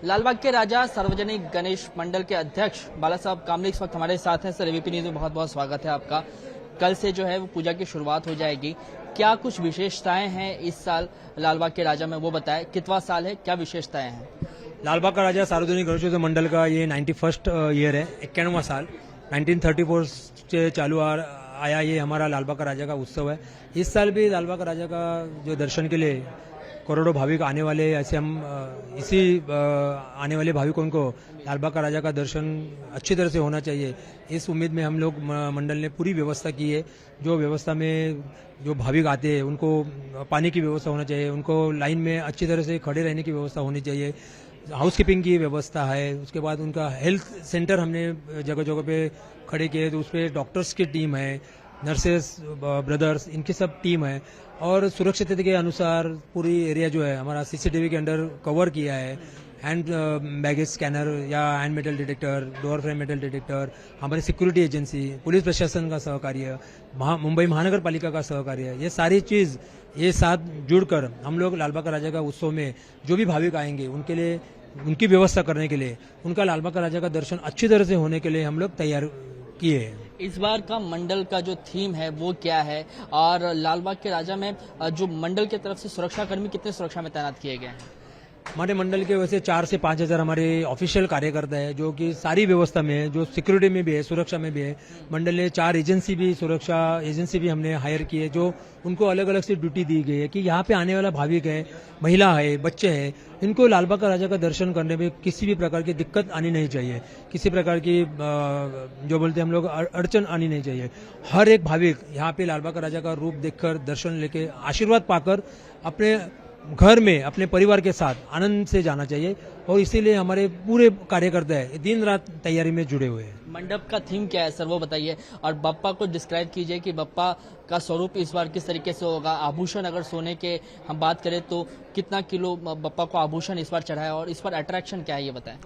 लालबाग के राजा सार्वजनिक गणेश मंडल के अध्यक्ष बाला साहब कामले इस वक्त हमारे साथ हैं। सर, एबीपी न्यूज में बहुत बहुत स्वागत है आपका। कल से जो है वो पूजा की शुरुआत हो जाएगी, क्या कुछ विशेषताएं हैं इस साल लालबाग के राजा में, वो बताएं। कितवा साल है, क्या विशेषताएं हैं? लालबाग का राजा सार्वजनिक गणेशोत्सव मंडल का ये 91st ईयर है, 91वां साल। 1934 से चालू आया ये हमारा लालबाग का राजा का उत्सव है। इस साल भी लालबाग का राजा का जो दर्शन के लिए करोड़ों भाविक आने वाले, ऐसे हम आने वाले भाविकों को लालबाग का राजा का दर्शन अच्छी तरह से होना चाहिए, इस उम्मीद में हम लोग मंडल ने पूरी व्यवस्था की है। जो व्यवस्था में जो भाविक आते हैं उनको पानी की व्यवस्था होना चाहिए, उनको लाइन में अच्छी तरह से खड़े रहने की व्यवस्था होनी चाहिए, हाउसकीपिंग की व्यवस्था है। उसके बाद उनका हेल्थ सेंटर हमने जगह जगह पे खड़े किए, तो उस पर डॉक्टर्स की टीम है, नर्सेस ब्रदर्स, इनकी सब टीम है। और सुरक्षितता के अनुसार पूरी एरिया जो है हमारा सीसीटीवी के अंडर कवर किया है। हैंड बैगेज स्कैनर या hand metal detector, door frame metal detector, हमारी सिक्योरिटी एजेंसी, पुलिस प्रशासन का सहकार्य, मुंबई महानगर पालिका का सहकार्य, ये सारी चीज ये साथ जुड़कर हम लोग लालबाग का राजा का उत्सव में जो भी भाविक आएंगे उनके लिए, उनकी व्यवस्था करने के लिए, उनका लालबाग का राजा का दर्शन अच्छी तरह से होने के लिए हम लोग तैयार किए हैं। इस बार का मंडल का जो थीम है वो क्या है, और लालबाग के राजा में जो मंडल की तरफ से सुरक्षाकर्मी कितने सुरक्षा में तैनात किए गए हैं? हमारे मंडल के वैसे 4 से 5 हजार हमारे ऑफिशियल कार्यकर्ता है, जो कि सारी व्यवस्था में है, जो सिक्योरिटी में भी है, सुरक्षा में भी है। मंडल ने 4 एजेंसी भी, सुरक्षा एजेंसी भी हमने हायर की है, जो उनको अलग अलग से ड्यूटी दी गई है कि यहाँ पे आने वाला भाविक है, महिला है, बच्चे हैं, इनको लालबाग का राजा का दर्शन करने में किसी भी प्रकार की दिक्कत आनी नहीं चाहिए, किसी प्रकार की जो बोलते हैं हम लोग अड़चन आनी नहीं चाहिए। हर एक भाविक यहाँ पे लालबाग का राजा का रूप देखकर, दर्शन लेके, आशीर्वाद पाकर अपने घर में अपने परिवार के साथ आनंद से जाना चाहिए। और इसीलिए हमारे पूरे कार्यकर्ता है दिन रात तैयारी में जुड़े हुए हैं। मंडप का थीम क्या है सर, वो बताइए, और बप्पा को डिस्क्राइब कीजिए कि बप्पा का स्वरूप इस बार किस तरीके से होगा। आभूषण अगर सोने के हम बात करें तो कितना किलो बप्पा को आभूषण इस बार चढ़ाया, और इस बार अट्रैक्शन क्या है ये बताएं।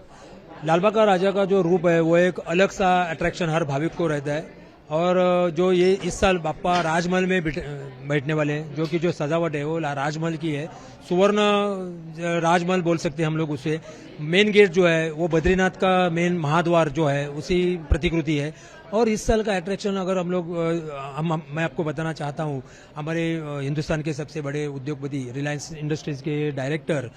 लालबाग का राजा का जो रूप है वो एक अलग सा अट्रैक्शन हर भाविक को रहता है। और जो ये इस साल बाप्पा राजमहल में बैठने वाले हैं, जो कि जो सजावट है वो राजमहल की है, सुवर्ण राजमहल बोल सकते हैं हम लोग उसे। मेन गेट जो है वो बद्रीनाथ का मेन महाद्वार जो है उसी प्रतिकृति है। और इस साल का अट्रैक्शन अगर हम लोग मैं आपको बताना चाहता हूँ, हमारे हिंदुस्तान के सबसे बड़े उद्योगपति रिलायंस इंडस्ट्रीज के डायरेक्टर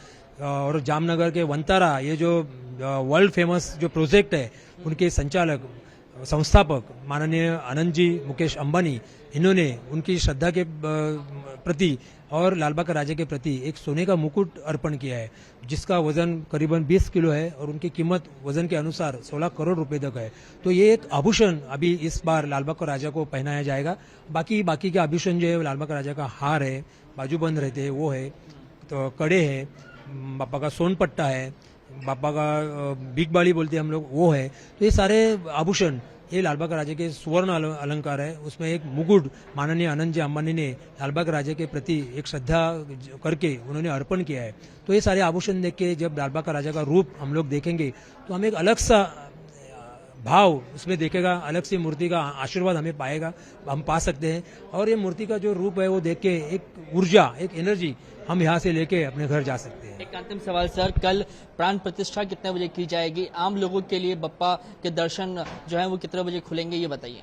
और जामनगर के वंतारा, ये जो वर्ल्ड फेमस जो प्रोजेक्ट है, उनके संचालक संस्थापक माननीय आनंद जी मुकेश अंबानी, इन्होंने उनकी श्रद्धा के प्रति और लालबाग का राजा के प्रति एक सोने का मुकुट अर्पण किया है, जिसका वजन करीबन 20 किलो है और उनकी कीमत वजन के अनुसार 16 करोड़ रुपए तक है। तो ये एक आभूषण अभी इस बार लालबाग का राजा को पहनाया जाएगा। बाकी के आभूषण जो है लालबाग का राजा का हार है, बाजूबंद रहते हैं वो है, तो कड़े है, बापा का सोनपट्टा है, बापा का बिग बाली बोलते हैं हम लोग वो है। तो ये सारे आभूषण ये लालबाग का राजा के सुवर्ण अलंकार है। उसमें एक मुकुट माननीय आनंद जी अंबानी ने लालबाग राजा के प्रति एक श्रद्धा करके उन्होंने अर्पण किया है। तो ये सारे आभूषण देख के जब लालबाग का राजा का रूप हम लोग देखेंगे तो हमें एक अलग सा भाव उसमें देखेगा, अलग सी मूर्ति का आशीर्वाद हमें हम पा सकते हैं। और ये मूर्ति का जो रूप है वो देख के एक ऊर्जा, एक एनर्जी हम यहाँ से लेके अपने घर जा सकते हैं। एक अंतिम सवाल सर, कल प्राण प्रतिष्ठा कितने बजे की जाएगी? आम लोगों के लिए बप्पा के दर्शन जो है वो कितने बजे खुलेंगे ये बताइए।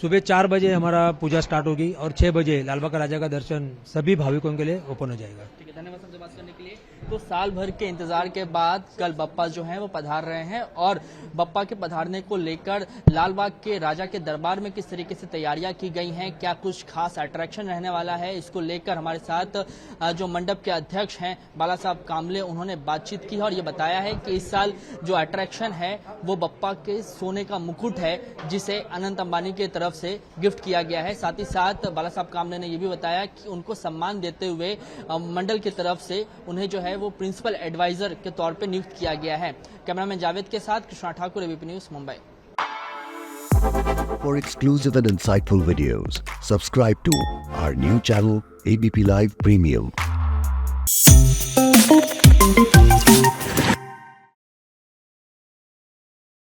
सुबह 4 बजे हमारा पूजा स्टार्ट होगी और 6 बजे लालबाग का राजा का दर्शन सभी भाविकों के लिए ओपन हो जाएगा। ठीक है, धन्यवाद हमसे बात करने के लिए। तो साल भर के इंतजार के बाद कल बप्पा जो है वो पधार रहे हैं, और बप्पा के पधारने को लेकर लालबाग के राजा के दरबार में किस तरीके से तैयारियां की गई हैं, क्या कुछ खास अट्रैक्शन रहने वाला है, इसको लेकर हमारे साथ जो मंडप के अध्यक्ष हैं बाला साहब कामले, उन्होंने बातचीत की है और ये बताया है कि इस साल जो अट्रैक्शन है वो बप्पा के सोने का मुकुट है, जिसे अनंत अंबानी की तरफ से गिफ्ट किया गया है। साथ ही साथ बाला साहब कामले ने यह भी बताया कि उनको सम्मान देते हुए मंडल की तरफ से उन्हें जो है वो प्रिंसिपल एडवाइजर के तौर पे नियुक्त किया गया है। कैमरामैन जावेद के साथ Krishna Thakur, ABP news, Mumbai. For exclusive and insightful videos, subscribe to our new channel ABP Live Premium.